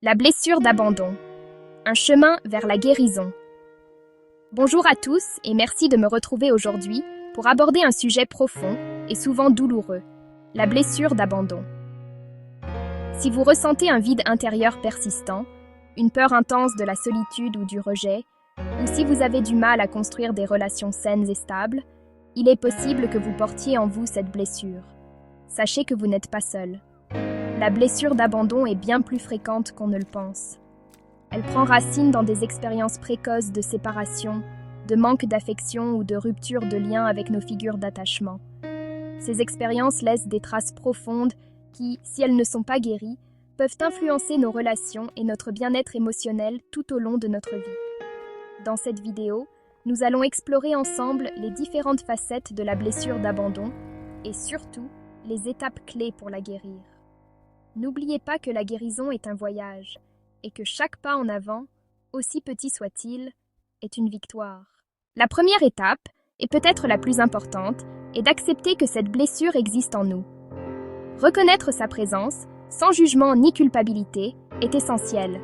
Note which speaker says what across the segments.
Speaker 1: La blessure d'abandon. Un chemin vers la guérison. Bonjour à tous et merci de me retrouver aujourd'hui pour aborder un sujet profond et souvent douloureux, la blessure d'abandon. Si vous ressentez un vide intérieur persistant, une peur intense de la solitude ou du rejet, ou si vous avez du mal à construire des relations saines et stables, il est possible que vous portiez en vous cette blessure. Sachez que vous n'êtes pas seul. La blessure d'abandon est bien plus fréquente qu'on ne le pense. Elle prend racine dans des expériences précoces de séparation, de manque d'affection ou de rupture de lien avec nos figures d'attachement. Ces expériences laissent des traces profondes qui, si elles ne sont pas guéries, peuvent influencer nos relations et notre bien-être émotionnel tout au long de notre vie. Dans cette vidéo, nous allons explorer ensemble les différentes facettes de la blessure d'abandon et surtout les étapes clés pour la guérir. N'oubliez pas que la guérison est un voyage et que chaque pas en avant, aussi petit soit-il, est une victoire. La première étape, et peut-être la plus importante, est d'accepter que cette blessure existe en nous. Reconnaître sa présence, sans jugement ni culpabilité, est essentiel.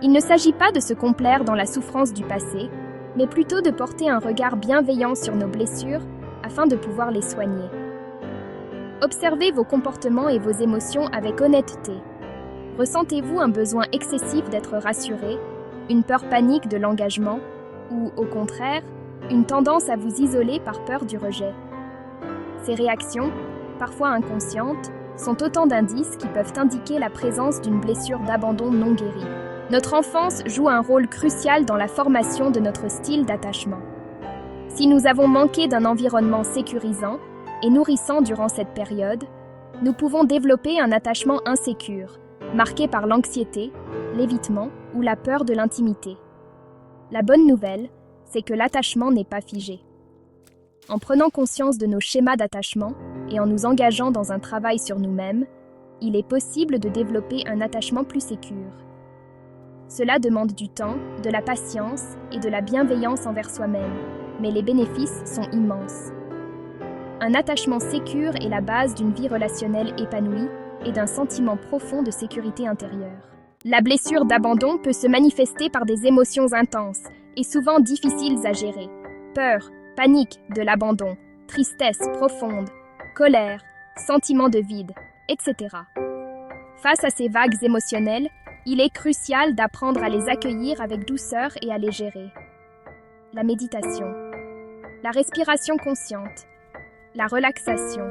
Speaker 1: Il ne s'agit pas de se complaire dans la souffrance du passé, mais plutôt de porter un regard bienveillant sur nos blessures afin de pouvoir les soigner. Observez vos comportements et vos émotions avec honnêteté. Ressentez-vous un besoin excessif d'être rassuré, une peur panique de l'engagement, ou, au contraire, une tendance à vous isoler par peur du rejet? Ces réactions, parfois inconscientes, sont autant d'indices qui peuvent indiquer la présence d'une blessure d'abandon non guérie. Notre enfance joue un rôle crucial dans la formation de notre style d'attachement. Si nous avons manqué d'un environnement sécurisant et nourrissant durant cette période, nous pouvons développer un attachement insécure, marqué par l'anxiété, l'évitement ou la peur de l'intimité. La bonne nouvelle, c'est que l'attachement n'est pas figé. En prenant conscience de nos schémas d'attachement et en nous engageant dans un travail sur nous-mêmes, il est possible de développer un attachement plus sécure. Cela demande du temps, de la patience et de la bienveillance envers soi-même, mais les bénéfices sont immenses. Un attachement sécure est la base d'une vie relationnelle épanouie et d'un sentiment profond de sécurité intérieure. La blessure d'abandon peut se manifester par des émotions intenses et souvent difficiles à gérer. Peur, panique de l'abandon, tristesse profonde, colère, sentiment de vide, etc. Face à ces vagues émotionnelles, il est crucial d'apprendre à les accueillir avec douceur et à les gérer. La méditation, la respiration consciente, la relaxation.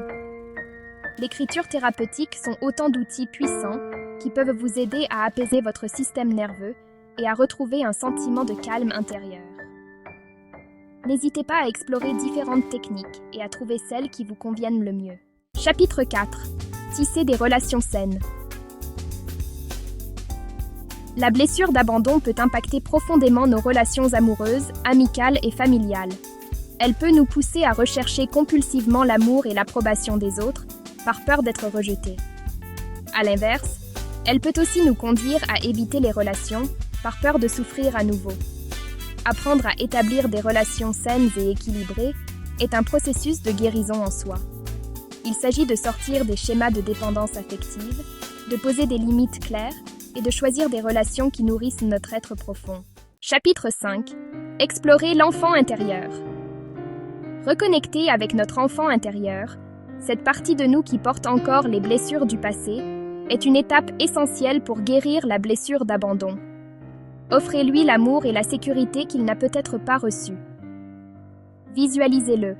Speaker 1: L'écriture thérapeutique sont autant d'outils puissants qui peuvent vous aider à apaiser votre système nerveux et à retrouver un sentiment de calme intérieur. N'hésitez pas à explorer différentes techniques et à trouver celles qui vous conviennent le mieux. Chapitre 4. Tisser des relations saines. La blessure d'abandon peut impacter profondément nos relations amoureuses, amicales et familiales. Elle peut nous pousser à rechercher compulsivement l'amour et l'approbation des autres, par peur d'être rejetés. À l'inverse, elle peut aussi nous conduire à éviter les relations, par peur de souffrir à nouveau. Apprendre à établir des relations saines et équilibrées est un processus de guérison en soi. Il s'agit de sortir des schémas de dépendance affective, de poser des limites claires et de choisir des relations qui nourrissent notre être profond. Chapitre 5. Explorer l'enfant intérieur. Reconnecter avec notre enfant intérieur, cette partie de nous qui porte encore les blessures du passé, est une étape essentielle pour guérir la blessure d'abandon. Offrez-lui l'amour et la sécurité qu'il n'a peut-être pas reçus. Visualisez-le.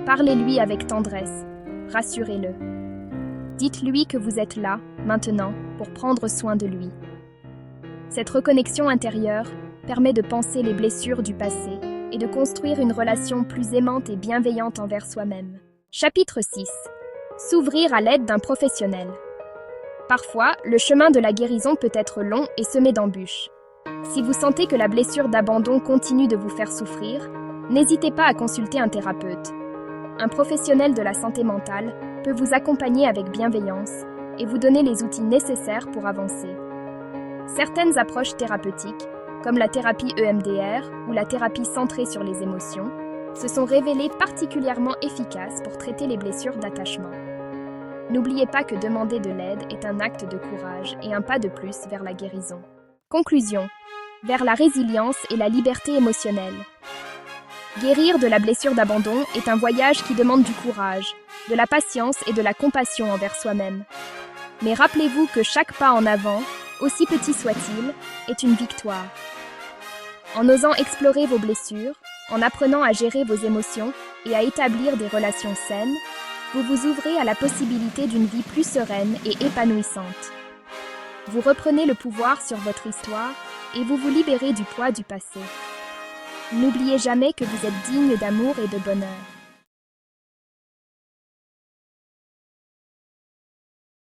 Speaker 1: Parlez-lui avec tendresse. Rassurez-le. Dites-lui que vous êtes là, maintenant, pour prendre soin de lui. Cette reconnexion intérieure permet de penser les blessures du passé et de construire une relation plus aimante et bienveillante envers soi-même. Chapitre 6. S'ouvrir à l'aide d'un professionnel. Parfois, le chemin de la guérison peut être long et semé d'embûches. Si vous sentez que la blessure d'abandon continue de vous faire souffrir, n'hésitez pas à consulter un thérapeute. Un professionnel de la santé mentale peut vous accompagner avec bienveillance et vous donner les outils nécessaires pour avancer. Certaines approches thérapeutiques, comme la thérapie EMDR ou la thérapie centrée sur les émotions, se sont révélées particulièrement efficaces pour traiter les blessures d'attachement. N'oubliez pas que demander de l'aide est un acte de courage et un pas de plus vers la guérison. Conclusion. Vers la résilience et la liberté émotionnelle. Guérir de la blessure d'abandon est un voyage qui demande du courage, de la patience et de la compassion envers soi-même. Mais rappelez-vous que chaque pas en avant, aussi petit soit-il, est une victoire. En osant explorer vos blessures, en apprenant à gérer vos émotions et à établir des relations saines, vous vous ouvrez à la possibilité d'une vie plus sereine et épanouissante. Vous reprenez le pouvoir sur votre histoire et vous vous libérez du poids du passé. N'oubliez jamais que vous êtes digne d'amour et de bonheur.